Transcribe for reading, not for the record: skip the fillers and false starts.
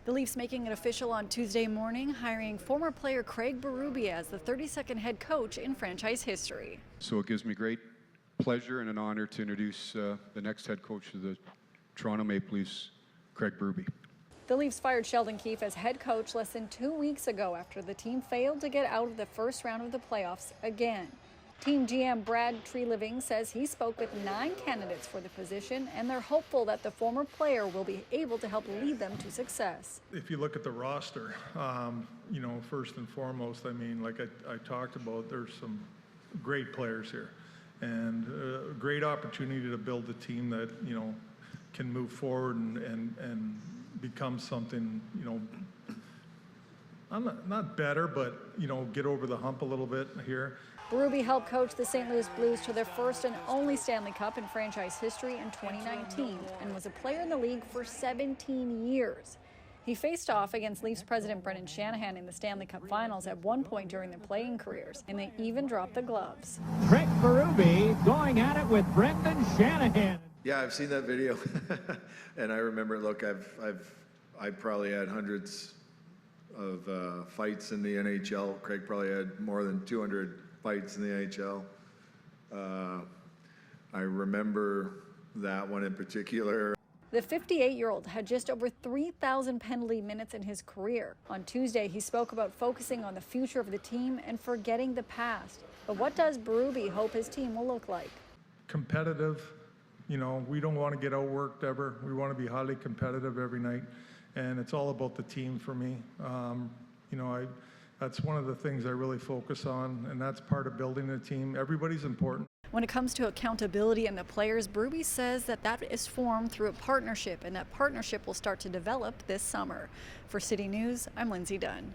The Leafs making it official on Tuesday morning, hiring former player Craig Berube as the 32nd head coach in franchise history. So it gives me great pleasure and an honor to introduce the next head coach of the Toronto Maple Leafs, Craig Berube. The Leafs fired Sheldon Keefe as head coach less than 2 weeks ago after the team failed to get out of the first round of the playoffs again. Team GM Brad Treliving says he spoke with 9 candidates for the position, and they're hopeful that the former player will be able to help lead them to success. If you look at the roster, first and foremost, I mean, like I talked about, there's some great players here, and a great opportunity to build a team that, can move forward and become something, not better, but, get over the hump a little bit here. Berube helped coach the St. Louis Blues to their first and only Stanley Cup in franchise history in 2019 and was a player in the league for 17 years. He faced off against Leafs president Brendan Shanahan in the Stanley Cup Finals at one point during their playing careers, and they even dropped the gloves. Craig Berube going at it with Brendan Shanahan. Yeah, I've seen that video, and I remember. Look, I've probably had hundreds of fights in the NHL. Craig probably had more than 200 fights in the NHL. I remember that one in particular. The 58-year-old had just over 3,000 penalty minutes in his career. On Tuesday, he spoke about focusing on the future of the team and forgetting the past. But what does Berube hope his team will look like? Competitive. We don't want to get outworked ever. We want to be highly competitive every night, and it's all about the team for me. That's one of the things I really focus on, and that's part of building a team. Everybody's important. When it comes to accountability and the players, Berube says that is formed through a partnership, and that partnership will start to develop this summer. For City News, I'm Lindsay Dunn.